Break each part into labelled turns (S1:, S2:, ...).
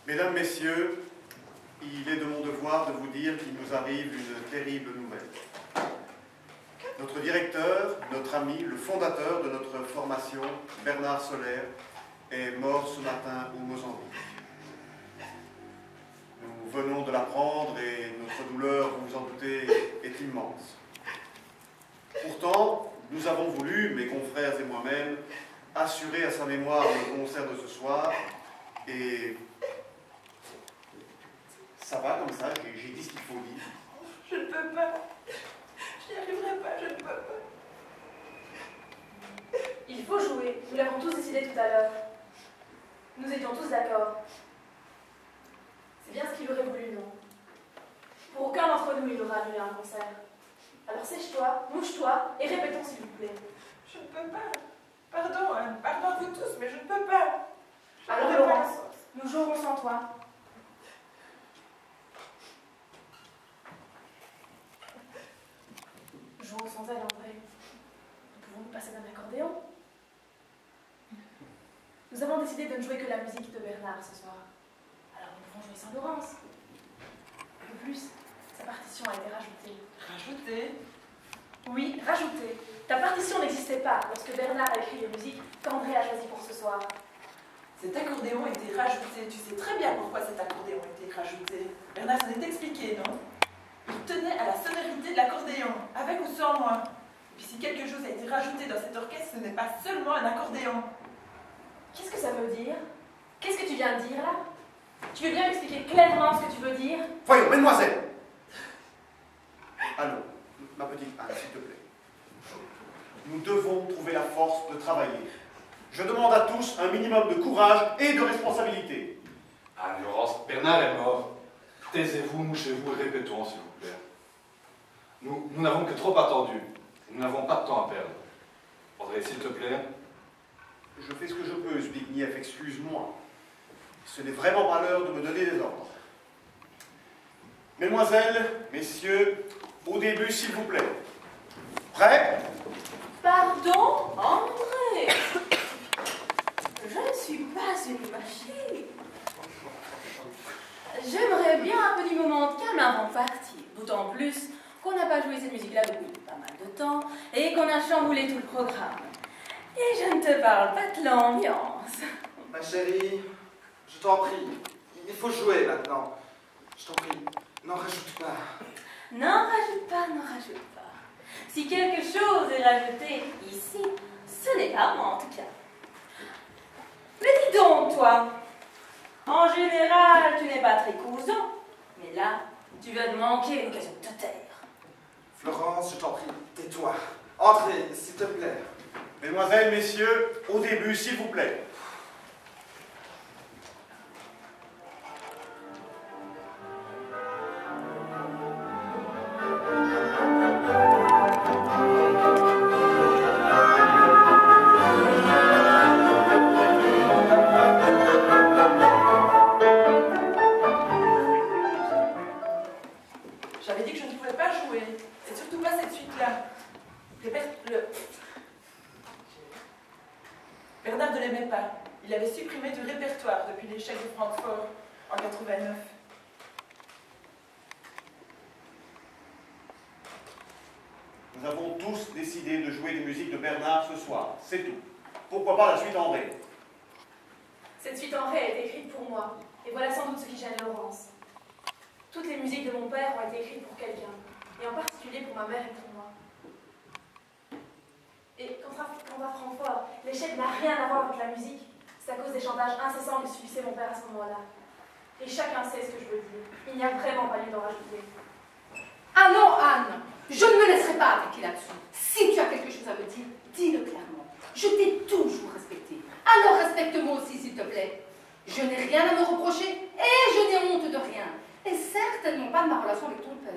S1: Mesdames, Messieurs, il est de mon devoir de vous dire qu'il nous arrive une terrible nouvelle. Notre directeur, notre ami, le fondateur de notre formation, Bernard Solaire, est mort ce matin au Mozambique. Nous venons de l'apprendre et notre douleur, vous vous en doutez, est immense. Pourtant, nous avons voulu, mes confrères et moi-même, assurer à sa mémoire le concert de ce soir et... Ça va comme ça, j'ai dit ce qu'il faut dire.
S2: Je ne peux pas. Je n'y arriverai pas, je ne peux pas.
S3: Il faut jouer, nous l'avons tous décidé tout à l'heure. Nous étions tous d'accord. C'est bien ce qu'il aurait voulu, non? Pour aucun d'entre nous, il n'aura annulé un concert. Alors sèche-toi, mouche-toi et répétons s'il vous plaît.
S2: Je ne peux pas. Pardon, Anne, pardon à vous tous, mais je ne peux pas.
S3: Alors Laurence, nous jouerons sans toi. Jouons sans elle, en vrai. Nous pouvons nous passer d'un accordéon. Nous avons décidé de ne jouer que la musique de Bernard ce soir. Alors nous pouvons jouer sans Laurence. De plus, sa partition a été rajoutée.
S2: Rajoutée?
S3: Oui, rajoutée. Ta partition n'existait pas lorsque Bernard a écrit les musiques qu'André a choisies pour ce soir.
S2: Cet accordéon a été rajouté. Tu sais très bien pourquoi cet accordéon a été rajouté. Bernard s'en est expliqué, non? Il tenait à la sonorité de l'accordéon, avec ou sans moi. Et puis si quelque chose a été rajouté dans cet orchestre, ce n'est pas seulement un accordéon.
S3: Qu'est-ce que ça veut dire? Qu'est-ce que tu viens de dire là? Tu veux bien m'expliquer clairement ce que tu veux dire?
S1: Voyons, mesdemoiselles. Allons, ma petite Anne, s'il te plaît. Nous devons trouver la force de travailler. Je demande à tous un minimum de courage et de responsabilité.
S4: Ah, Laurence, Bernard est mort. Taisez-vous, mouchez-vous et répétons, s'il vous plaît. Nous n'avons que trop attendu. Nous n'avons pas de temps à perdre. André, s'il te plaît.
S1: Je fais ce que je peux, Zbigniew, excuse-moi. Ce n'est vraiment pas l'heure de me donner des ordres. Mesdemoiselles, messieurs, au début, s'il vous plaît. Prêts?
S5: Pardon, André? Je ne suis pas une machine. J'aimerais bien un petit moment de calme avant de partir. D'autant plus qu'on n'a pas joué cette musique-là depuis pas mal de temps et qu'on a chamboulé tout le programme. Et je ne te parle pas de l'ambiance.
S6: Ma chérie, je t'en prie, il faut jouer maintenant. Je t'en prie, n'en rajoute pas.
S5: N'en rajoute pas, n'en rajoute pas. Si quelque chose est rajouté ici, ce n'est pas moi en tout cas. Mais dis donc, toi, en général, tu n'es pas très cousin, mais là, tu vas te manquer l'occasion de te taire.
S6: Florence, je t'en prie, tais-toi. Entrez, s'il te plaît.
S1: Mesdemoiselles, messieurs, au début, s'il vous plaît.
S2: J'avais dit que je ne pouvais pas jouer. Et surtout pas cette suite-là. Bernard ne l'aimait pas. Il l'avait supprimé du répertoire depuis l'échec de Francfort en 89.
S1: Nous avons tous décidé de jouer des musiques de Bernard ce soir. C'est tout. Pourquoi pas la suite André?
S3: Cette suite en ré a été écrite pour moi. Et voilà sans doute ce qui gêne Laurence. Toutes les musiques de mon père ont été écrites pour quelqu'un. Et en particulier pour ma mère et pour moi. Et quant à Francfort, l'échec n'a rien à voir avec la musique. C'est à cause des chantages incessants que subissait mon père à ce moment-là. Et chacun sait ce que je veux dire. Il n'y a vraiment pas lieu d'en rajouter.
S7: Ah non, Anne, je ne me laisserai pas attaquer là-dessus. Si tu as quelque chose à me dire, dis-le clairement. Je t'ai toujours respecté. Alors respecte-moi aussi, s'il te plaît. Je n'ai rien à me reprocher et je n'ai honte de rien. Et certainement pas de ma relation avec ton père.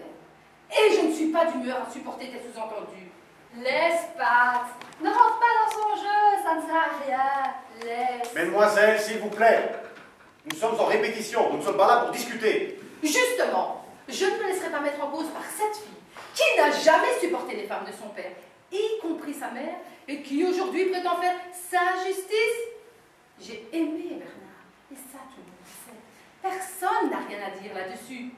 S7: Et je ne suis pas d'humeur à supporter tes sous-entendus. Laisse Pat. Ne rentre pas dans son jeu, ça ne sert à rien. Laisse.
S1: Mesdemoiselles, s'il vous plaît. Nous sommes en répétition, nous ne sommes pas là pour discuter.
S7: Justement, je ne me laisserai pas mettre en cause par cette fille qui n'a jamais supporté les femmes de son père, y compris sa mère, et qui aujourd'hui prétend faire sa justice. J'ai aimé Bernard, et ça tout le monde le sait. Personne n'a rien à dire là-dessus.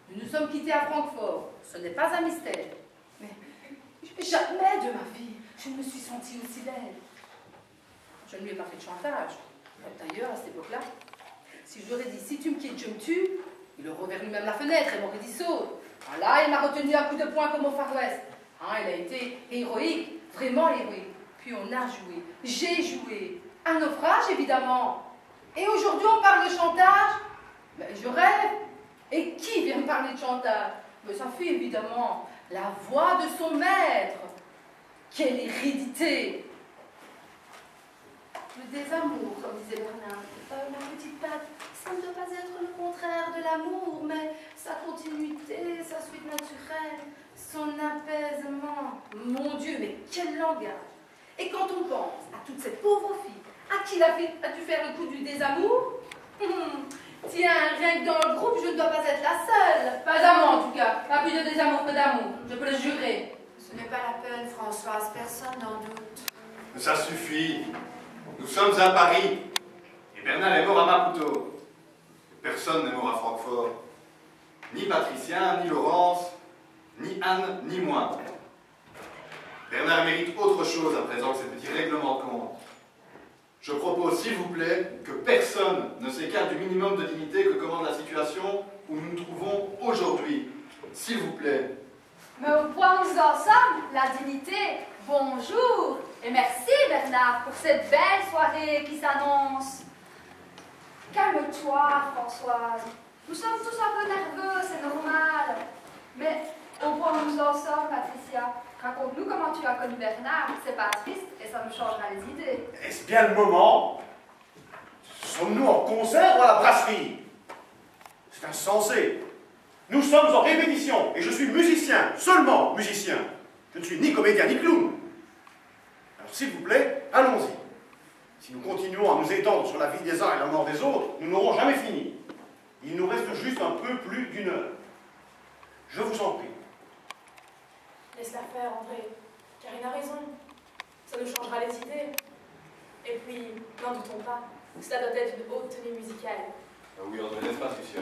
S7: Nous nous sommes quittés à Francfort. Ce n'est pas un mystère. Mais jamais de ma vie, je ne me suis sentie aussi belle. Je ne lui ai pas fait de chantage. D'ailleurs, à cette époque-là, si je lui aurais dit, si tu me quittes, je me tue, il aurait ouvert lui-même la fenêtre et m'aurait dit saute. Ah là, il m'a retenu à coup de poing comme au Far West. Ah, il a été héroïque, vraiment héroïque. Puis on a joué, j'ai joué. Un naufrage, évidemment. Et aujourd'hui, on parle de chantage. Mais je rêve. Et qui vient me parler de chantage? Mais sa fille, évidemment. La voix de son maître. Quelle hérédité! Le désamour, comme disait Bernard. Ma petite Pat, ça ne doit pas être le contraire de l'amour, mais sa continuité, sa suite naturelle, son apaisement. Mon Dieu, mais quel langage! Et quand on pense à toute cette pauvre fille, à qui as-tu fait le coup du désamour? Tiens, rien que dans le groupe, je ne dois pas être la seule. Pas à moi, en tout cas. Pas plus de désamour que d'amour, je peux le jurer.
S8: Ce n'est pas la peine, Françoise, personne n'en doute.
S4: Ça suffit. Nous sommes à Paris. Et Bernard est mort à Maputo. Personne n'est mort à Francfort. Ni Patricia, ni Laurence, ni Anne, ni moi. Bernard mérite autre chose à présent que ces petits règlements de compte. Je propose, s'il vous plaît, que personne ne s'écarte du minimum de dignité que commande la situation où nous nous trouvons aujourd'hui. S'il vous plaît.
S3: Mais au point où nous en sommes, la dignité, bonjour. Et merci Bernard pour cette belle soirée qui s'annonce. Calme-toi, Françoise. Nous sommes tous un peu nerveux, c'est normal. Mais au point où nous en sommes, Patricia, raconte-nous comment tu as connu Bernard. C'est pas triste et ça nous changera les idées.
S9: Est-ce bien le moment? Sommes-nous en concert ou à la brasserie? C'est insensé. Nous sommes en répétition et je suis musicien, seulement musicien. Je ne suis ni comédien ni clown. Alors s'il vous plaît, allons-y. Si nous continuons à nous étendre sur la vie des uns et la mort des autres, nous n'aurons jamais fini. Il nous reste juste un peu plus d'une heure. Je vous en prie.
S3: Laisse-la faire, André, car il a raison. Ça nous changera les idées. Et puis, n'en doutons pas, cela doit être une haute tenue musicale.
S4: Ah oui, André, n'est-ce pas, Patricia?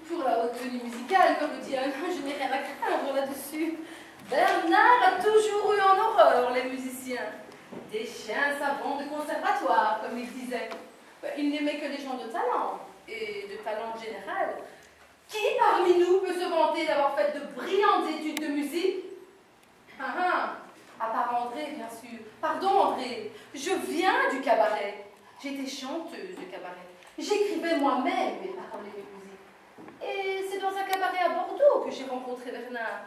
S7: Pour la haute tenue musicale, comme le dit un, je n'ai rien à craindre là-dessus. Bernard a toujours eu en horreur les musiciens. Des chiens savants de conservatoire, comme il disait. Il n'aimait que les gens de talent, et de talent en général. Qui parmi nous peut se vanter d'avoir fait de brillantes études de musique? À part André, bien sûr. Pardon, André, je viens du cabaret. J'étais chanteuse de cabaret. J'écrivais moi-même mes paroles et mes musiques. Et c'est dans un cabaret à Bordeaux que j'ai rencontré Bernard.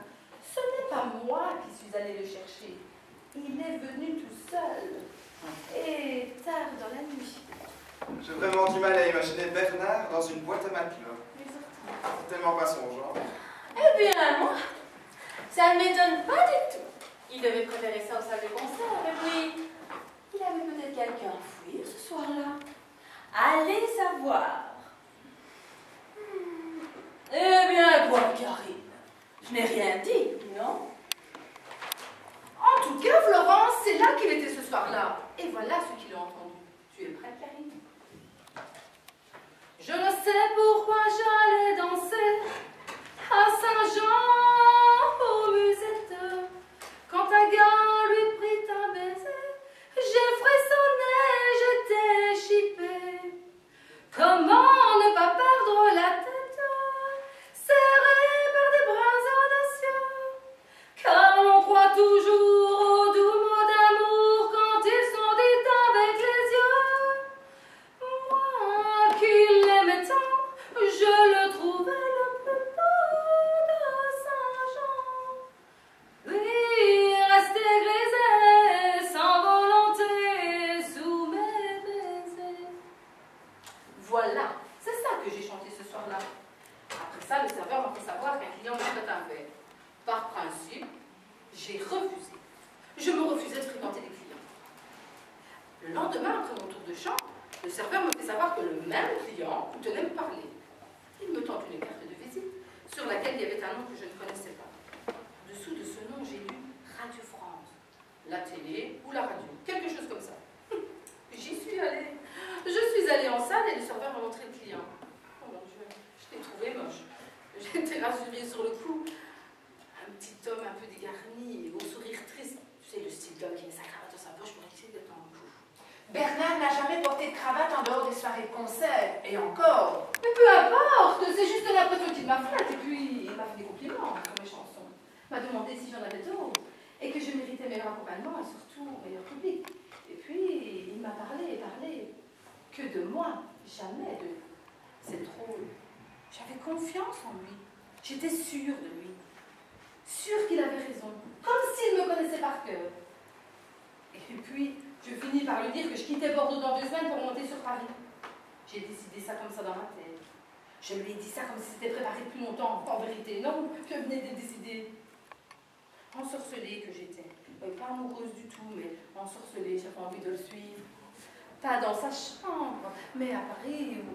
S7: Ce n'est pas moi qui suis allée le chercher. Il est venu tout seul. Et tard dans la nuit.
S6: J'ai vraiment du mal à imaginer Bernard dans une boîte à matelot. C'est tellement pas son genre.
S5: Eh bien, moi, ça ne m'étonne pas du tout. Il devait préférer ça aux salles de concert, et puis, il avait peut-être quelqu'un à fuir ce soir-là. Allez savoir. Eh bien, quoi, Karine? Je n'ai rien dit, non?
S7: En tout cas, Florence, c'est là qu'il était ce soir-là. Et voilà ce qu'il a entendu. Tu es prête, Karine? Je ne sais pourquoi j'allais danser à Saint-Jean aux musettes. Quand un gars lui prit un baiser, j'ai frissonné, j'étais chippée. Comment ne pas perdre la tête, serrée par des bras audacieux, car on croit toujours aux doux mots d'amour quand ils sont dits avec les yeux. Moi qui l'aimais tant, je le trouvais le plus beau de Saint-Jean. Lui restait grisé, sans volonté, sous mes baisers. Voilà, c'est ça que j'ai chanté ce soir-là. Après ça, le serveur m'a fait savoir qu'un client m'achetait un verre. Par principe, j'ai refusé. Je me refusais de fréquenter les clients. Le lendemain, après mon tour de chant, le serveur me fait savoir que le même client tenait me parler. Il me tend une carte de visite sur laquelle il y avait un nom que je ne connaissais pas. Dessous de ce nom, j'ai lu Radio France, la télé ou la radio, quelque chose comme ça. J'y suis allée. Je suis allée en salle et le serveur m'a montré le client.
S8: lors des soirées de concert, et encore.
S7: Mais peu importe, c'est juste l'impression qu'il m'a faite. Et puis, il m'a fait des compliments sur mes chansons. Il m'a demandé si j'en avais d'autres. Et que je méritais meilleur accompagnement et surtout meilleur public. Et puis, il m'a parlé. Que de moi, jamais de lui. C'est drôle. J'avais confiance en lui. J'étais sûre de lui. Sûre qu'il avait raison. Comme s'il me connaissait par cœur. Et puis, je finis par lui dire que je quittais Bordeaux dans 2 semaines pour monter sur Paris. J'ai décidé ça comme ça dans ma tête. Je lui ai dit ça comme si c'était préparé depuis longtemps. En vérité, non, je venais de décider. Ensorcelée que j'étais. Pas amoureuse du tout, mais ensorcelée, j'avais envie de le suivre. Pas dans sa chambre, mais à Paris ou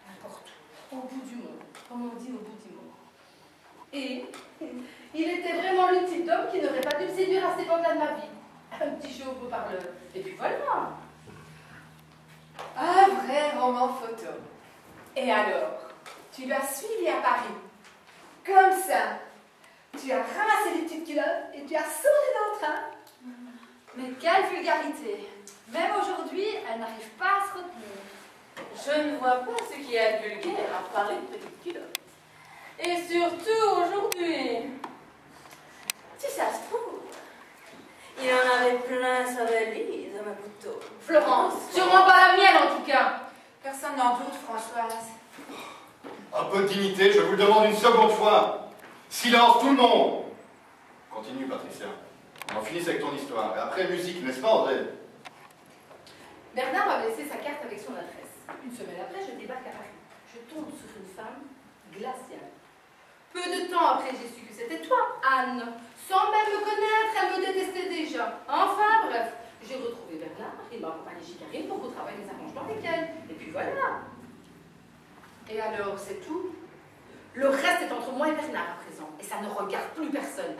S7: n'importe où. Au bout du monde, comme on dit, au bout du monde. Et il était vraiment le type d'homme qui n'aurait pas dû me séduire à cette époque-là de ma vie. Un petit jeu au beau parleur. Et puis voilà.
S8: Un vrai roman photo. Et alors, tu l'as suivi à Paris. Comme ça. Tu as ramassé les petites culottes et tu as sauté dans le train.
S3: Mais quelle vulgarité! Même aujourd'hui, elle n'arrive pas à se retenir.
S5: Je ne vois pas ce qui est vulgaire à parler de petites culottes. Et surtout aujourd'hui. Si ça se trouve, il en avait plein sa valise, ma couteau.
S7: Florence, sûrement pas la mienne en tout cas.
S8: Personne n'en doute, Françoise.
S4: Un peu de dignité, je vous le demande une seconde fois. Silence, tout le monde. Continue, Patricia. On en finisse avec ton histoire. Et après, musique, n'est-ce pas, André?
S7: Bernard m'a laissé sa carte avec son adresse. Une semaine après, je débarque à Paris. Je tombe sur une femme glaciale. Peu de temps après, j'ai su que c'était toi, Anne. Sans même me connaître, elle me détestait déjà. Enfin, bref, j'ai retrouvé Bernard. Il m'a accompagné chez Karine pour qu'on travaille des arrangements avec elle. Et puis voilà. Et alors, c'est tout? Le reste est entre moi et Bernard à présent. Et ça ne regarde plus personne.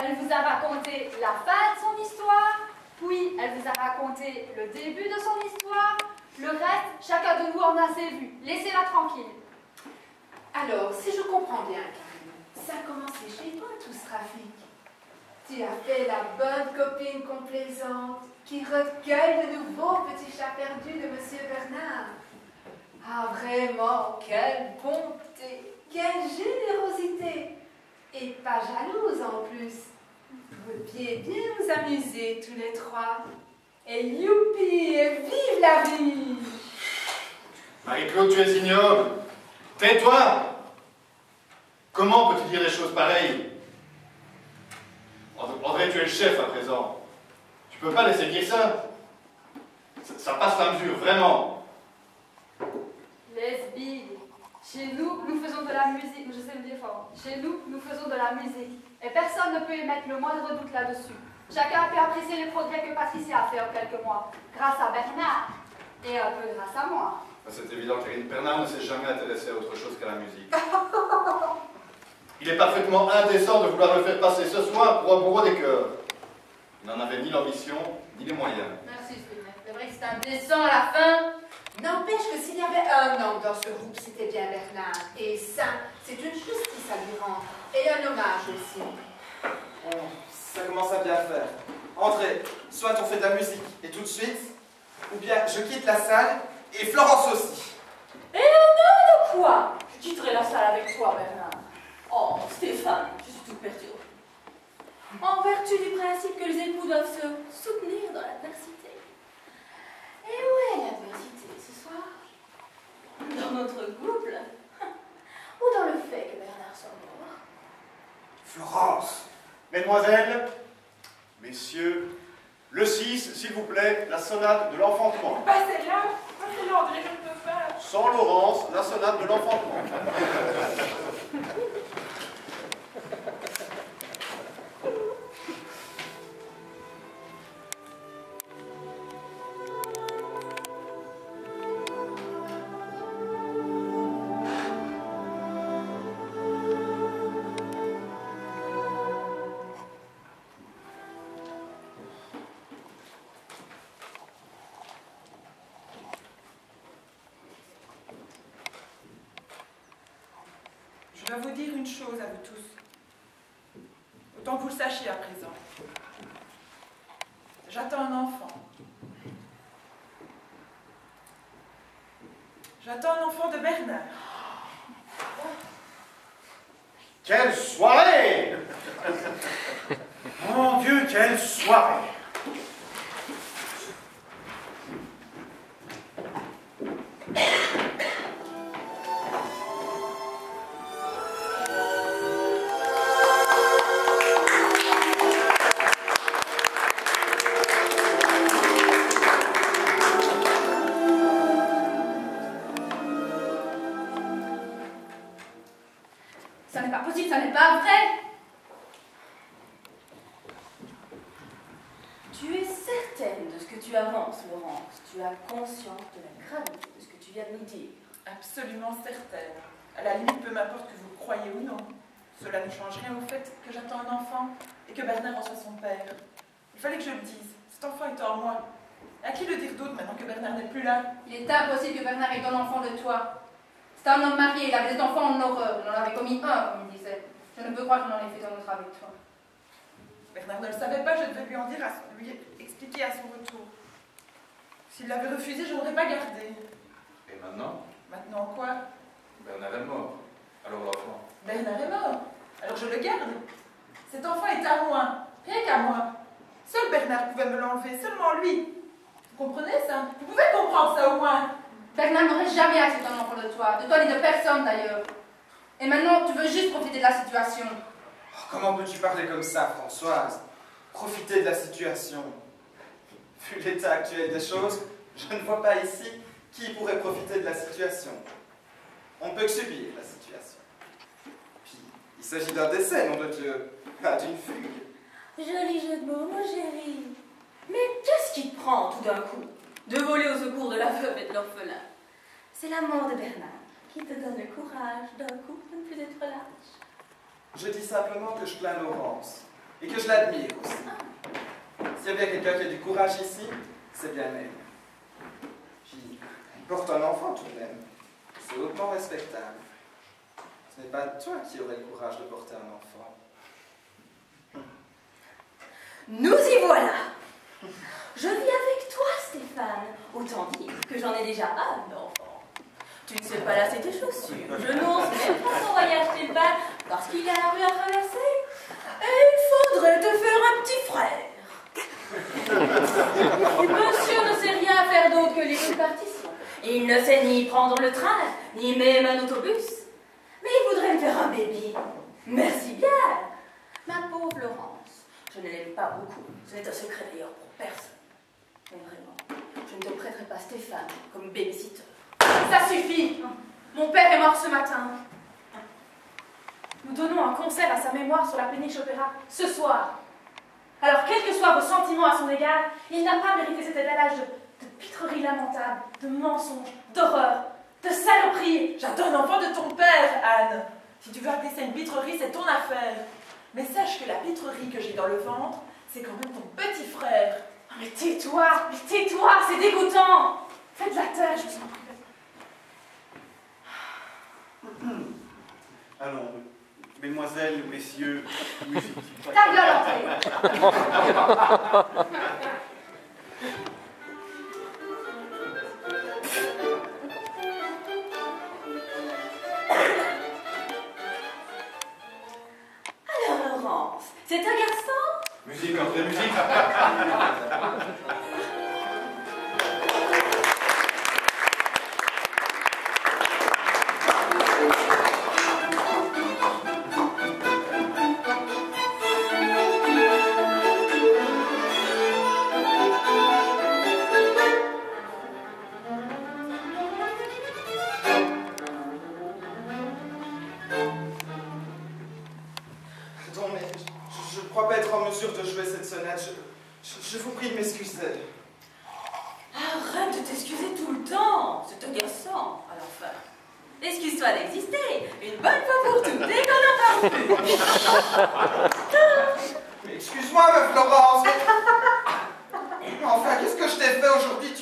S3: Elle vous a raconté la fin de son histoire, puis elle vous a raconté le début de son histoire. Le reste, chacun de vous en a assez vu. Laissez-la tranquille.
S8: Alors, si je comprends bien, Karine, ça a commencé chez toi, tout ce trafic. Tu as fait la bonne copine complaisante qui recueille de nouveaux petits chats perdus de Monsieur Bernard. Ah, vraiment, quelle bonté, quelle générosité. Et pas jalouse en plus. Vous deviez bien vous amuser tous les trois. Et youpi, et vive la vie!
S4: Marie-Claude, tu es ignoble. Tais-toi. Comment peux-tu dire des choses pareilles? André, tu es le chef à présent. Tu peux pas laisser dire ça. Ça passe la mesure, vraiment.
S3: Lesbie. Chez nous, nous faisons de la musique. Je sais le dire fort. Chez nous, nous faisons de la musique. Et personne ne peut émettre le moindre doute là-dessus. Chacun peut apprécier les progrès que Patricia a fait en quelques mois. Grâce à Bernard. Et un peu grâce à moi.
S4: C'est évident, Karine. Bernard ne s'est jamais intéressé à autre chose qu'à la musique. Il est parfaitement indécent de vouloir le faire passer ce soir pour un bourreau des cœurs. Il n'en avait ni l'ambition, ni les moyens.
S7: Merci, c'est vrai que c'est indécent à la fin.
S8: N'empêche que s'il y avait un homme dans ce groupe, c'était bien Bernard. Et ça, c'est une justice à lui rendre. Et un hommage aussi.
S6: Bon, ça commence à bien faire. André, soit on fait de la musique et tout de suite, ou bien je quitte la salle et Florence aussi.
S5: Et au nom de quoi je quitterai la salle avec toi, Bernard? Oh, Stéphane, je suis toute perturbée. En vertu du principe que les époux doivent se soutenir dans l'adversité. Et où est l'adversité ce soir? Dans notre couple? Ou dans le fait que Bernard soit mort?
S9: Florence, mesdemoiselles, messieurs, le 6, s'il vous plaît, la sonate de l'enfantement.
S2: Passez-la, on dirait que je peux faire.
S9: Sans Laurence, la sonate de l'enfantement.
S2: Je dois vous dire une chose à vous tous. Autant que vous le sachiez à présent. J'attends un enfant. J'attends un enfant de Bernard.
S9: Quelle soirée! Mon Dieu, quelle soirée!
S7: Ça n'est pas possible, ça n'est pas vrai.
S5: Tu es certaine de ce que tu avances, Laurence. Tu as conscience de la gravité de ce que tu viens de nous dire.
S2: Absolument certaine. À la limite, peu m'importe que vous le croyez ou non. Cela ne change rien au fait que j'attends un enfant et que Bernard en soit son père. Il fallait que je le dise. Cet enfant est en moi. À qui le dire d'autre maintenant que Bernard n'est plus là?
S7: Il est impossible que Bernard ait un enfant de toi. C'est un homme marié, il avait des enfants en horreur. Il en avait commis un, comme il disait. Je ne peux croire qu'on en ait fait un autre avec toi.
S2: Bernard ne le savait pas, je devais lui en dire, lui expliquer à son retour. S'il l'avait refusé, je n'aurais pas gardé.
S4: Et maintenant,
S2: Maintenant quoi?
S4: Bernard est mort. Alors l'enfant.
S2: Bernard est mort, alors je le garde. Cet enfant est à moi, rien qu'à moi. Seul Bernard pouvait me l'enlever, seulement lui. Vous comprenez ça? Vous pouvez comprendre ça au moins?
S7: Bernard n'aurait jamais accepté un enfant de toi ni de personne d'ailleurs. Et maintenant, tu veux juste profiter de la situation.
S6: Oh, comment peux-tu parler comme ça, Françoise? Profiter de la situation. Vu l'état actuel des choses, je ne vois pas ici qui pourrait profiter de la situation. On ne peut que subir la situation. Puis, il s'agit d'un décès, nom de Dieu, pas d'une fugue.
S5: Joli jeu de mots, mon chéri. Mais qu'est-ce qui te prend tout d'un coup de voler au secours de la veuve et de l'orphelin? C'est l'amour de Bernard qui te donne le courage d'un coup de ne plus être lâche.
S6: Je dis simplement que je plains Laurence, et que je l'admire aussi. S'il y avait quelqu'un qui a du courage ici, c'est bien elle. Puis, elle porte un enfant tout de même. C'est hautement respectable. Ce n'est pas toi qui aurais le courage de porter un enfant.
S5: Nous y voilà. Je vis avec toi, Stéphane. Autant dire que j'en ai déjà un enfant. Tu ne sais pas lasser tes chaussures. Je n'ose même pas t'envoyer acheter le pain parce qu'il y a la rue à traverser. Et il faudrait te faire un petit frère. Monsieur ne sait rien faire d'autre que les répartitions. Il ne sait ni prendre le train, ni même un autobus. Mais il voudrait me faire un bébé. Merci bien. Ma pauvre Laurence, je ne l'aime pas beaucoup. Ce n'est un secret d'ailleurs pour personne. Mais vraiment, je ne te prêterai pas Stéphane comme babysitter.
S3: Ça suffit. Mon père est mort ce matin. Nous donnons un concert à sa mémoire sur la péniche Opéra ce soir. Alors, quels que soient vos sentiments à son égard, il n'a pas mérité cet étalage de pitreries lamentables, de mensonges, d'horreurs, de saloperies.
S2: J'attends un enfant de ton père, Anne. Si tu veux appeler ça une pitrerie, c'est ton affaire. Mais sache que la pitrerie que j'ai dans le ventre, c'est quand même ton petit frère.
S3: Oh, mais tais-toi, c'est dégoûtant. Faites la taire, je vous en prie.
S1: Allons, mesdemoiselles, messieurs, musique.
S7: Table à l'entrée.
S5: Alors, Laurence, c'est un garçon?
S4: Musique, entrée, musique.
S6: Pardon, mais je ne crois pas être en mesure de jouer cette sonate. Je vous prie de m'excuser.
S5: Arrête de t'excuser tout le temps. C'est un garçon. Alors, enfin, excuse-toi d'exister. Une bonne fois pour toutes, dès qu'on en parle plus.
S6: Mais excuse-moi, meuf Laurence. Mais enfin, qu'est-ce que je t'ai fait aujourd'hui?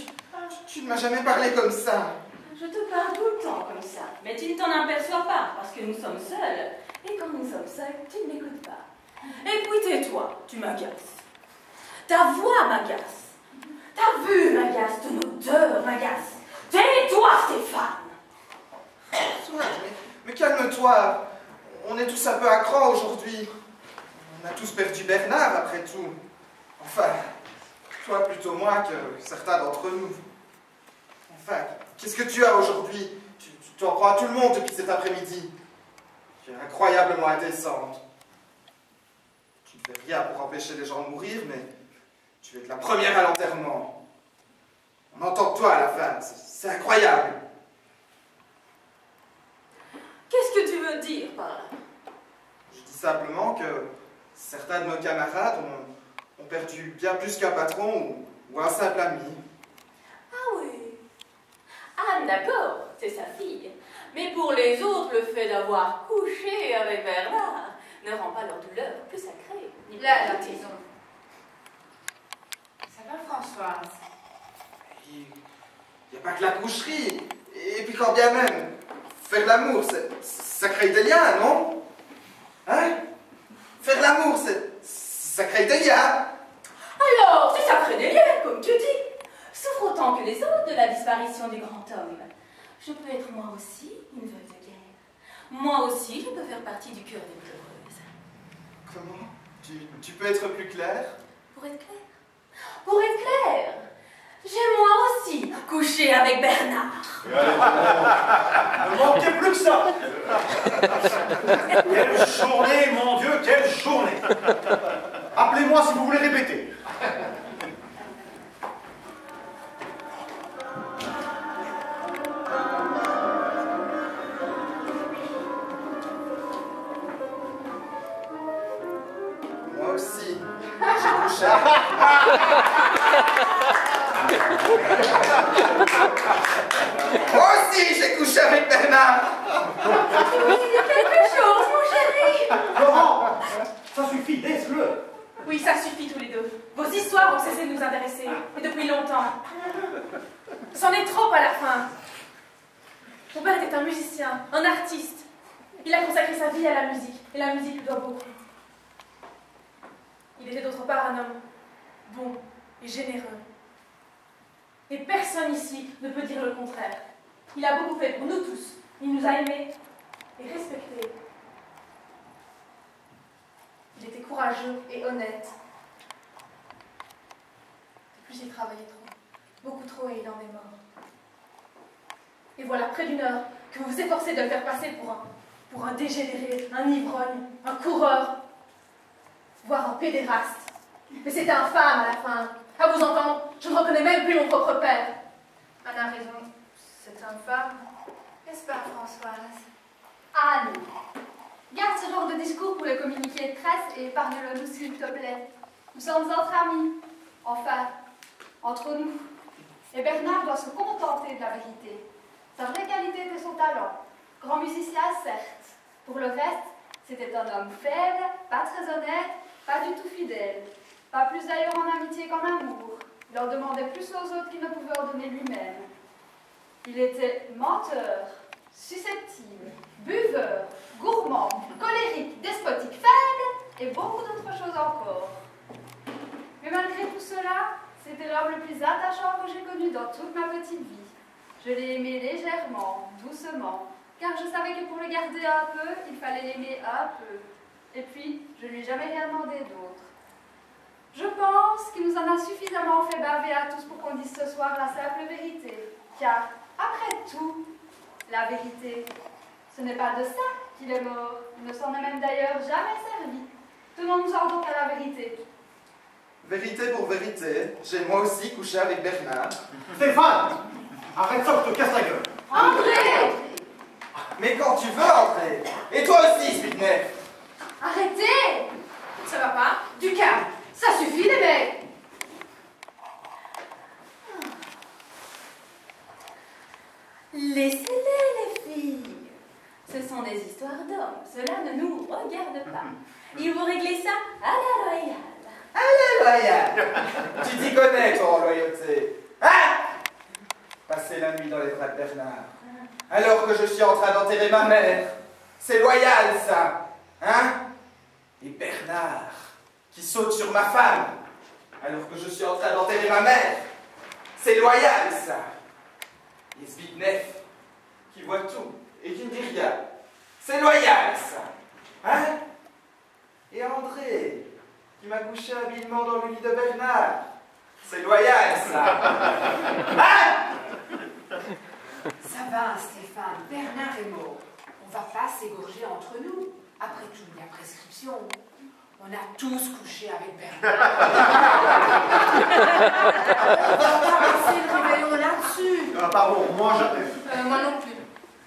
S6: Tu ne m'as jamais parlé comme ça.
S5: Je te parle tout le temps comme ça, mais tu ne t'en aperçois pas parce que nous sommes seuls. Et quand nous sommes seuls, tu ne m'écoutes pas. Et puis tais-toi, tu m'agaces. Ta voix m'agace. Ta vue m'agace, ton odeur m'agace. Tais-toi, Stéphane.
S6: soir. On est tous un peu à cran aujourd'hui. On a tous perdu Bernard, après tout. Enfin, toi plutôt moins que certains d'entre nous. Enfin, qu'est-ce que tu as aujourd'hui? Tu t'en prends à tout le monde depuis cet après-midi. Tu es incroyablement indécente. Tu ne fais rien pour empêcher les gens de mourir, mais tu es la première à l'enterrement. On entend que toi à la fin, c'est incroyable.
S5: Qu'est-ce que tu veux dire par là?
S6: Je dis simplement que certains de nos camarades ont perdu bien plus qu'un patron ou un simple ami.
S5: Ah oui. Anne, d'accord, c'est sa fille. Mais pour les autres, le fait d'avoir couché avec Bernard ne rend pas leur douleur plus sacrée. Ni plus
S8: Là, la
S5: petite.
S8: maison. Ça va, Françoise?
S6: Il n'y a pas que la coucherie. Et puis quand bien même, faire l'amour, ça crée des liens, non? Hein? Faire l'amour, ça crée des liens.
S5: Alors, si ça crée des liens, comme tu dis, souffre autant que les autres de la disparition du grand homme. Je peux être moi aussi une veuve de guerre. Moi aussi, je peux faire partie du cœur des malheureuses.
S6: Comment? Tu peux être plus clair?
S5: Pour être clair, j'ai moi aussi couché avec Bernard.
S9: Ne manquez plus que ça. Quelle journée, mon Dieu, quelle journée. Appelez-moi si vous voulez répéter.
S6: Moi aussi, j'ai couché. Moi aussi, j'ai couché avec Bernard.
S5: Il y a quelque chose, mon chéri.
S9: Laurent, ça suffit, laisse-le.
S3: Oui, ça suffit tous les deux. Vos histoires ont cessé de nous intéresser, et depuis longtemps. C'en est trop à la fin. Mon père était un musicien, un artiste. Il a consacré sa vie à la musique, et la musique lui doit beaucoup. Il était d'autre part un homme bon et généreux. Et personne ici ne peut dire le contraire. Il a beaucoup fait pour nous tous. Il nous a aimés et respectés. Il était courageux et honnête. De plus, il travaillait trop. Beaucoup trop, et il en est mort. Et voilà, près d'une heure, que vous vous efforcez de le faire passer pour un dégénéré, un ivrogne, un coureur, voire un pédéraste. Mais c'était infâme à la fin. À vous entendre, je ne reconnais même plus mon propre père.
S8: Anne a raison, c'est infâme. N'est-ce pas, Françoise?
S10: Anne, garde ce genre de discours pour le communiqué de presse et parle-le-nous s'il te plaît. Nous sommes entre amis, enfin, entre nous.
S8: Et Bernard doit se contenter de la vérité. Sa vraie qualité était son talent. Grand musicien, certes. Pour le reste, c'était un homme faible, pas très honnête, pas du tout fidèle. Pas plus d'ailleurs en amitié qu'en amour. Il en demandait plus aux autres qu'il ne pouvait en donner lui-même. Il était menteur, susceptible, buveur, gourmand, colérique, despotique, faible et beaucoup d'autres choses encore. Mais malgré tout cela, c'était l'homme le plus attachant que j'ai connu dans toute ma petite vie. Je l'ai aimé légèrement, doucement, car je savais que pour le garder un peu, il fallait l'aimer un peu. Et puis, je ne lui ai jamais rien demandé d'autre. Je pense qu'il nous en a suffisamment fait baver à tous pour qu'on dise ce soir la simple vérité. Car, après tout, la vérité, ce n'est pas de ça qu'il est mort. Il ne s'en est même d'ailleurs jamais servi. Tenons-nous-en donc à la vérité.
S6: Vérité pour vérité, j'ai moi aussi couché avec Bernard.
S9: Stéphane, arrête ça ou je te casse la gueule.
S8: André!
S6: Mais quand tu veux, André. Et toi aussi, Spitner.
S8: Arrêtez!
S3: Ça va pas?
S8: Du calme! Ça suffit, les mecs!
S5: Laissez-les, les filles. Ce sont des histoires d'hommes. Cela ne nous regarde pas. Ils vont régler ça à la loyale.
S6: Allez, loyal. Tu t'y connais, toi, en loyauté. Hein? Passer la nuit dans les bras de Bernard, alors que je suis en train d'enterrer ma mère. C'est loyal, ça. Hein? Et Bernard, qui saute sur ma femme, alors que je suis en train d'enterrer ma mère. C'est loyal, ça. Et Zbigniew, qui voit tout et qui ne dit rien. C'est loyal, ça. Hein? Et André, qui m'a couché habilement dans le lit de Bernard. C'est loyal, ça. Hein?
S8: Ça va, Stéphane, Bernard est mort. On va pas s'égorger entre nous. Après tout, il y a prescription. On a tous couché avec Bernard. On va passer le réveillon là-dessus.
S9: Ah, pardon, moi jamais.
S3: Moi non plus.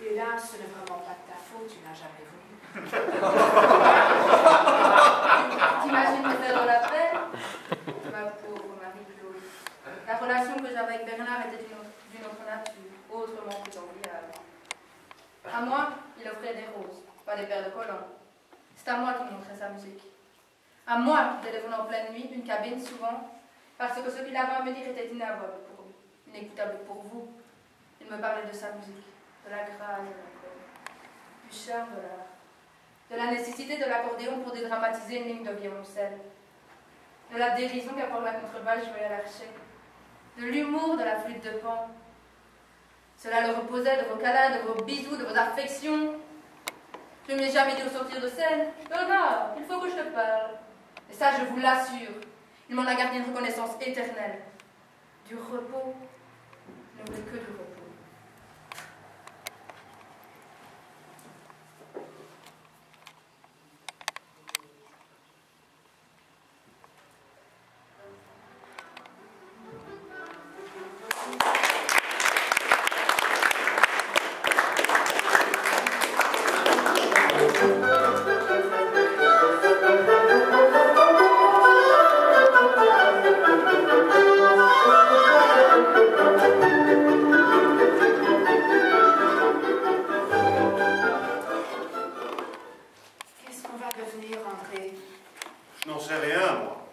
S8: Et là, ce n'est vraiment pas de ta faute, tu n'as jamais voulu.
S3: T'imagines me faire de la peine? Ma pauvre Marie-Claude. La relation que j'avais avec Bernard était d'une autre nature, autrement plus enviable. À moi, il offrait des roses, pas des paires de collants. C'est à moi qu'il montrait sa musique. À moi de devenir en pleine nuit une cabine souvent, parce que ce qu'il avait à me dire était inavouable pour lui, inécoutable pour vous. Il me parlait de sa musique, de la grâce de l'accord, du charme de l'art, de la nécessité de l'accordéon pour dédramatiser une ligne de violoncelle, de la dérision qu'apporte la contrebasse jouée à l'archet, de l'humour de la flûte de Pan. Cela le reposait de vos câlins, de vos bisous, de vos affections. Je ne lui ai jamais dit au sortir de scène, Bernard, il faut que je te parle. Et ça, je vous l'assure, il m'en a gardé une reconnaissance éternelle. Du repos, ne voulait que du repos.
S8: Qu'est-ce qu'on va devenir, André?
S9: Je n'en sais rien, moi.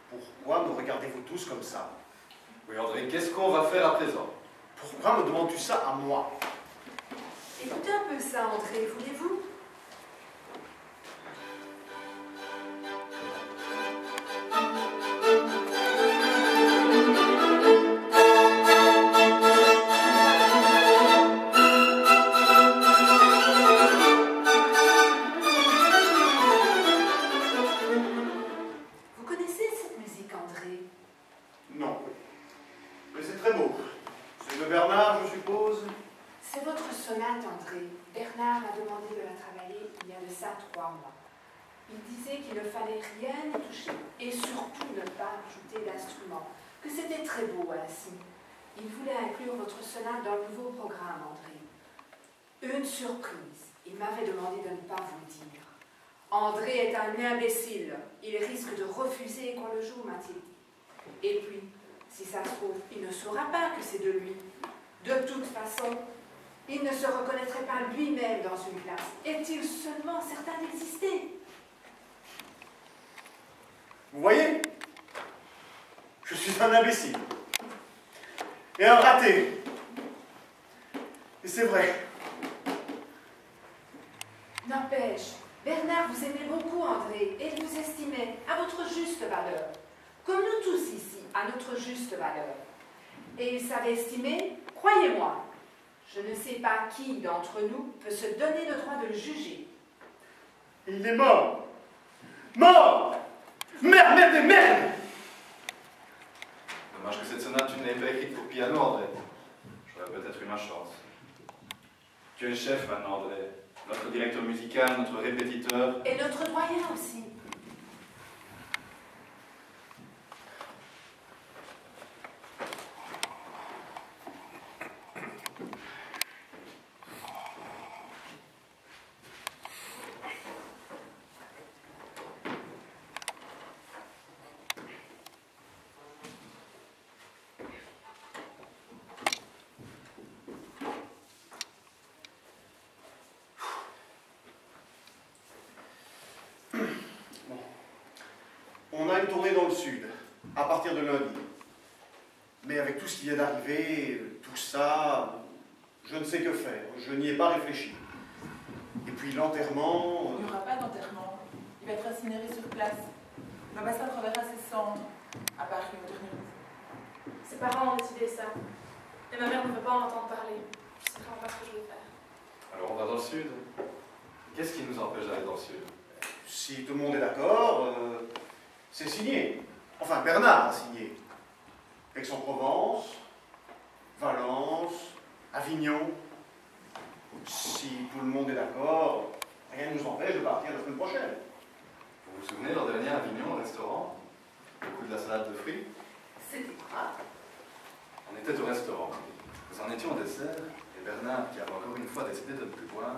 S9: Pourquoi me regardez-vous tous comme ça?
S4: Oui, André, qu'est-ce qu'on va faire à présent?
S9: Pourquoi me demandes-tu ça à moi?
S8: Écoutez un peu ça, André, voulez-vous? Vous connaissez cette musique, André?
S9: Non. Mais c'est très beau. C'est de Bernard, je suppose?
S8: C'est votre sonate, André. Bernard m'a demandé de la travailler il y a de ça 3 mois. Il disait qu'il ne fallait rien y toucher et surtout ne pas ajouter d'instruments, que c'était très beau ainsi. Il voulait inclure votre sonate dans le nouveau programme, André. Une surprise. Il m'avait demandé de ne pas vous le dire. André est un imbécile. Il risque de refuser qu'on le joue, m'a-t-il dit. Et puis, si ça se trouve, il ne saura pas que c'est de lui. De toute façon, il ne se reconnaîtrait pas lui-même dans une classe. Est-il seulement certain d'exister?
S9: Vous voyez? Je suis un imbécile. Et un raté. Et c'est vrai.
S8: N'empêche, Bernard vous aimait beaucoup, André, et il vous estimait à votre juste valeur. Comme nous tous ici, à notre juste valeur. Et il savait estimer, croyez-moi, je ne sais pas qui d'entre nous peut se donner le droit de le juger.
S9: Il est mort. Mort! Merde, merde et merde!
S4: Dommage que cette sonate, tu ne l'avais pas écrite pour piano, André. J'aurais peut-être eu ma chance. Tu es le chef maintenant, André. Notre directeur musical, notre répétiteur.
S8: Et notre doyen aussi.
S9: On a une tournée dans le sud, à partir de lundi. Mais avec tout ce qui vient d'arriver, tout ça, je ne sais que faire. Je n'y ai pas réfléchi. Et puis l'enterrement...
S2: Il n'y aura pas d'enterrement. Il va être incinéré sur place. Mabassa reverra ses cendres à Paris au dernier.
S3: Ses parents ont décidé ça. Et ma mère ne veut pas en entendre parler. Je sais vraiment pas ce que je veux faire.
S4: Alors on va dans le sud. Qu'est-ce qui nous empêche d'aller dans le sud?
S1: Si tout le monde est d'accord, c'est signé. Enfin, Bernard a signé. Aix-en-Provence, Valence, Avignon. Si tout le monde est d'accord, rien ne nous empêche de partir la semaine prochaine.
S4: Vous vous souvenez, l'an dernier à Avignon, au restaurant, au coup de la salade de fruits?
S7: C'était quoi?
S4: On était au restaurant. Nous en étions au dessert, et Bernard, qui avait encore une fois décidé de ne plus boire,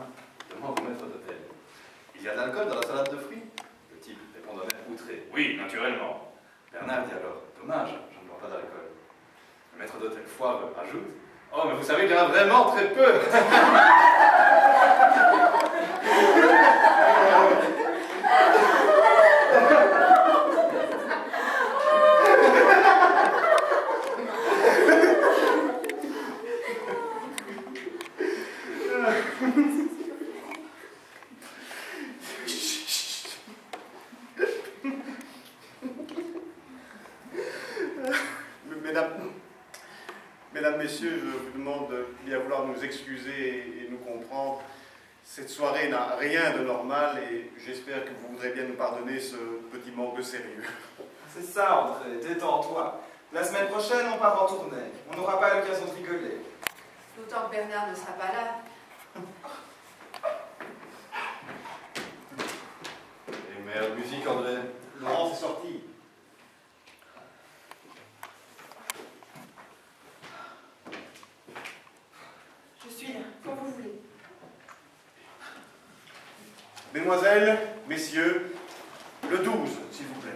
S4: demande au maître d'hôtel: il y a de l'alcool dans la salade de fruits? Le type répond d'un air outré: oui, naturellement. Bernard dit alors: dommage, je ne bois pas d'alcool. Le maître d'hôtel foireux ajoute: oh, mais vous savez qu'il y en a vraiment très peu.
S1: Mesdames, Messieurs, je vous demande de bien vouloir nous excuser et nous comprendre. Cette soirée n'a rien de normal et j'espère que vous voudrez bien nous pardonner ce petit manque de sérieux.
S6: C'est ça, André, détends-toi. La semaine prochaine, on part en tournée. On n'aura pas l'occasion de rigoler.
S8: D'autant que Bernard ne sera pas là.
S4: Et meilleure musique, André?
S1: Laurent, c'est sorti.
S2: Je suis là, quand vous voulez.
S1: Mesdemoiselles, messieurs, le 12, s'il vous plaît.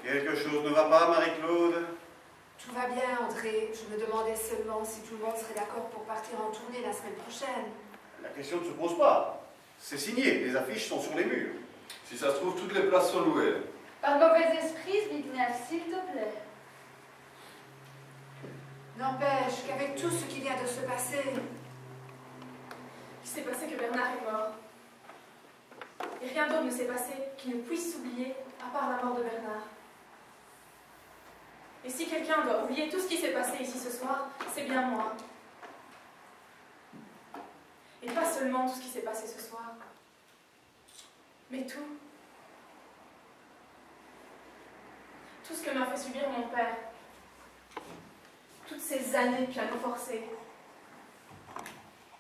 S1: Quelque chose ne va pas, Marie-Claude?
S8: Tout va bien, André. Je me demandais seulement si tout le monde serait d'accord pour partir en tournée la semaine prochaine.
S1: La question ne se pose pas. C'est signé, les affiches sont sur les murs.
S4: Si ça se trouve, toutes les places sont louées.
S10: Par mauvais esprit, Zbigniew, s'il te plaît.
S8: N'empêche qu'avec tout ce qui vient de se passer...
S3: Il s'est passé que Bernard est mort. Et rien d'autre ne s'est passé qui ne puisse s'oublier à part la mort de Bernard. Et si quelqu'un doit oublier tout ce qui s'est passé ici ce soir, c'est bien moi. Et pas seulement tout ce qui s'est passé ce soir, mais tout. Tout ce que m'a fait subir mon père. Toutes ces années de piano forcé.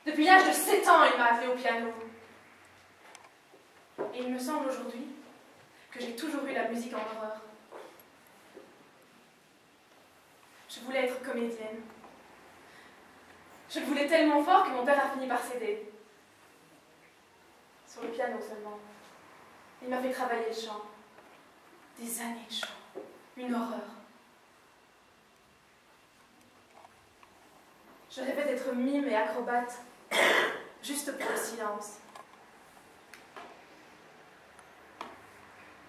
S3: Depuis l'âge de 7 ans, il m'a appelé au piano. Et il me semble aujourd'hui que j'ai toujours eu la musique en horreur. Je voulais être comédienne. Je le voulais tellement fort que mon père a fini par céder. Sur le piano seulement. Il m'a fait travailler le chant. Des années de chant. Une horreur. Je rêvais d'être mime et acrobate, juste pour le silence.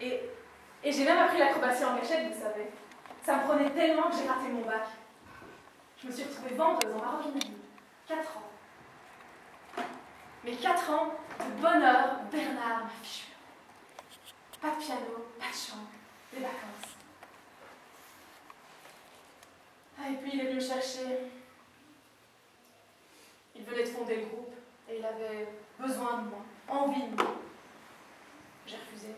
S3: Et j'ai même appris l'acrobatie en cachette, vous savez. Ça me prenait tellement que j'ai raté mon bac. Je me suis retrouvée vendeuse en maroquinerie. 4 ans. Mais 4 ans de bonheur, Bernard m'a fichu. Pas de piano, pas de chant, des vacances. Ah, et puis il est venu me chercher. Il venait de fonder le groupe et il avait besoin de moi, envie de moi. J'ai refusé.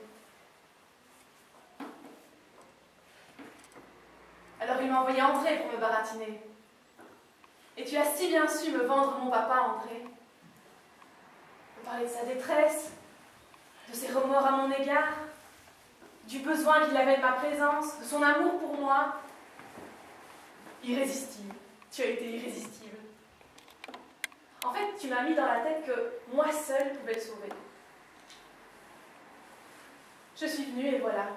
S3: Alors il m'a envoyé André pour me baratiner. Et tu as si bien su me vendre mon papa, André. Me parler de sa détresse, de ses remords à mon égard, du besoin qu'il avait de ma présence, de son amour pour moi. Irrésistible. Tu as été irrésistible. En fait, tu m'as mis dans la tête que moi seule pouvais le sauver. Je suis venue et voilà.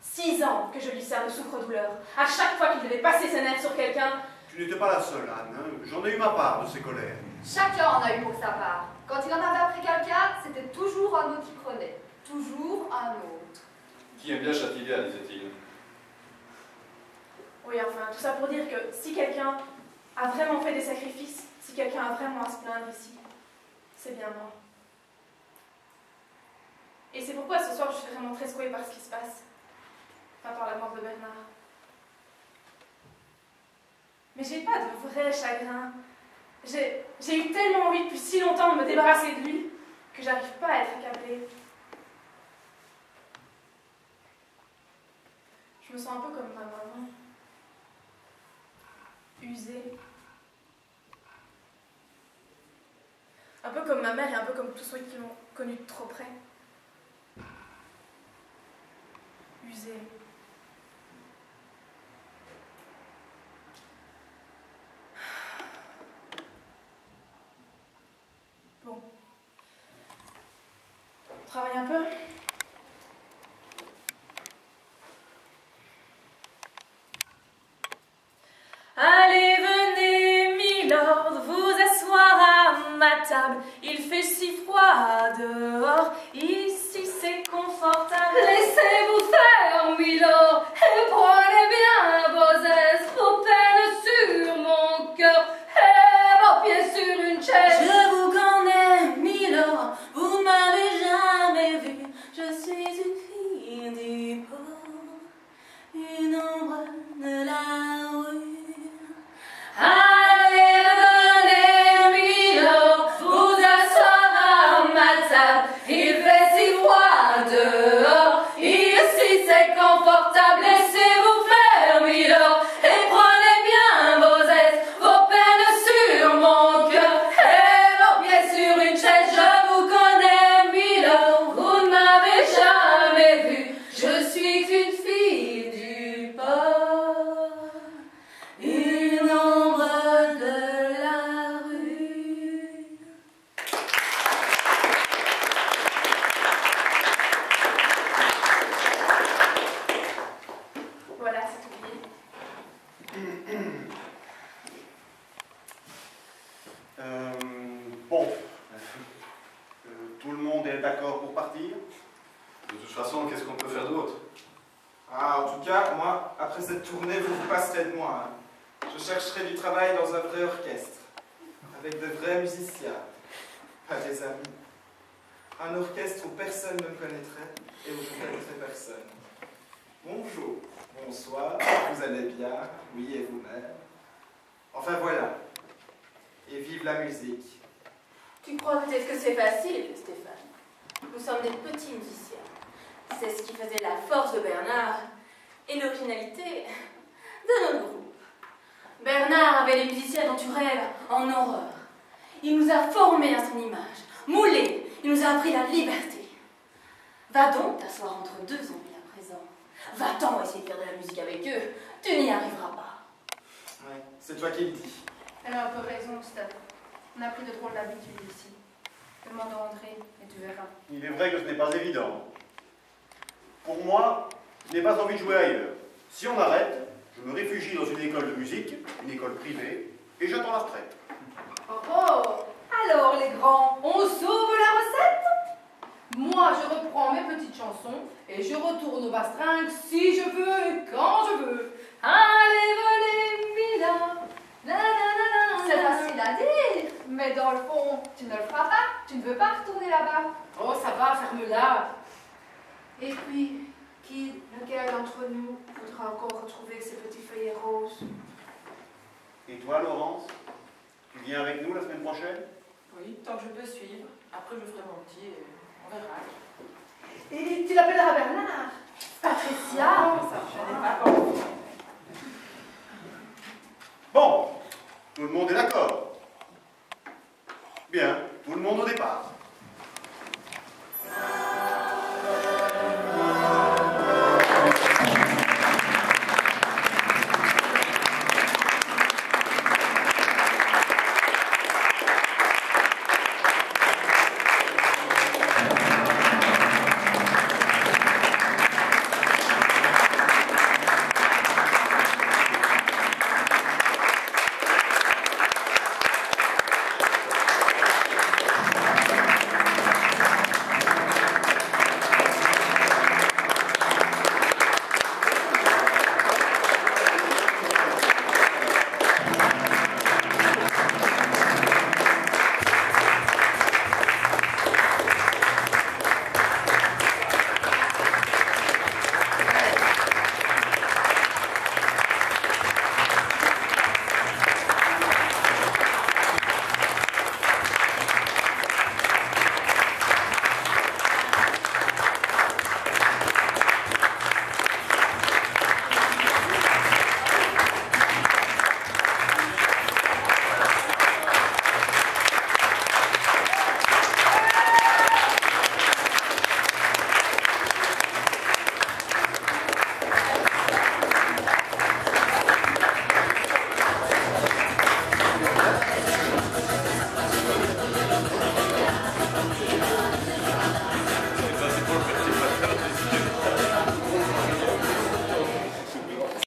S3: 6 ans que je lui sers de souffre-douleur. À chaque fois qu'il devait passer ses nerfs sur quelqu'un,
S9: Tu n'étais pas la seule, Anne. Hein. J'en ai eu ma part de ces colères.
S10: Chacun en a eu pour sa part. Quand il en avait appris quelqu'un, c'était toujours un autre qui prenait. Toujours un autre.
S4: Qui aime bien Châtillier, disait-il.
S3: Oui, enfin, tout ça pour dire que si quelqu'un a vraiment fait des sacrifices, si quelqu'un a vraiment à se plaindre ici, c'est bien moi. Et c'est pourquoi ce soir je suis vraiment très secouée par ce qui se passe. Enfin, par la mort de Bernard. Mais j'ai pas de vrai chagrin. J'ai eu tellement envie depuis si longtemps de me débarrasser de lui que j'arrive pas à être accablée. Je me sens un peu comme ma maman. Usée. Un peu comme ma mère et un peu comme tous ceux qui l'ont connue de trop près. Usée. Bon. On travaille un peu. Allez, venez, milord, vous asseoir à ma table. Il fait si froid dehors, ici c'est confortable.
S7: Laissez-vous faire, milord, et prenez bien vos aises, vos peines sur mon cœur, et vos pieds sur une chaise.
S5: Je vous connais, milord, vous ne m'avez jamais vu. Je suis une fille du port, une ombre de la rue.
S7: Allez, venez, milord, vous asseoir à ma table. Il fait si froid dehors, ici c'est confortable. Laissez-vous faire, milord, et prenez bien vos aises, vos peines sur mon cœur, et vos pieds sur une chaise. Je vous connais, milord, vous ne m'avez jamais vu. Je suis qu'une fille du port, une ombre de la rue.
S3: Voilà, c'est oublié.
S9: Bon. Tout le monde est d'accord pour partir?
S4: De toute façon, qu'est-ce qu'on peut faire d'autre?
S6: Ah, en tout cas, moi, après cette tournée, vous vous passerez de moi. Hein. Je chercherai du travail dans un vrai orchestre, avec de vrais musiciens, pas des amis. Un orchestre où personne ne me connaîtrait et où je ne connaîtrais personne. Bonjour, bonsoir, vous allez bien, oui, et vous-même. Enfin voilà, et vive la musique.
S5: Tu crois peut-être que c'est facile, Stéphane. Nous sommes des petits musiciens. C'est ce qui faisait la force de Bernard et l'originalité de notre groupe. Bernard avait les musiciens dont tu rêves en horreur. Il nous a formés à son image, moulés, il nous a appris la liberté. Va donc t'asseoir entre deux zombies à présent. Va-t'en essayer de faire de la musique avec eux, tu n'y arriveras pas.
S6: Ouais, c'est toi qui le dis.
S10: Elle a un peu raison, Steph. On a pris de drôles d'habitudes ici. Demande à André et tu verras.
S9: Il est vrai que ce n'est pas évident. Pour moi, je n'ai pas envie de jouer ailleurs. Si on arrête, je me réfugie dans une école de musique, une école privée, et j'attends la retraite.
S7: Oh oh! Alors les grands, on sauve la recette? Moi je reprends mes petites chansons et je retourne au bastringue si je veux et quand je veux. Allez, venez, milord.
S10: C'est facile à dire, mais dans le fond, tu ne le feras pas. Tu ne veux pas retourner là-bas.
S7: Oh ça va, ferme-la.
S8: Et puis, lequel d'entre nous voudra encore retrouver ces petits feuillets roses?
S1: Et toi, Laurence, tu viens avec nous la semaine prochaine?
S2: Oui, tant que je peux suivre. Après, je ferai mon petit et on verra.
S3: Et tu l'appelleras Bernard?
S2: Patricia? Ça, je n'ai pas compris.
S1: Bon, tout le monde est d'accord.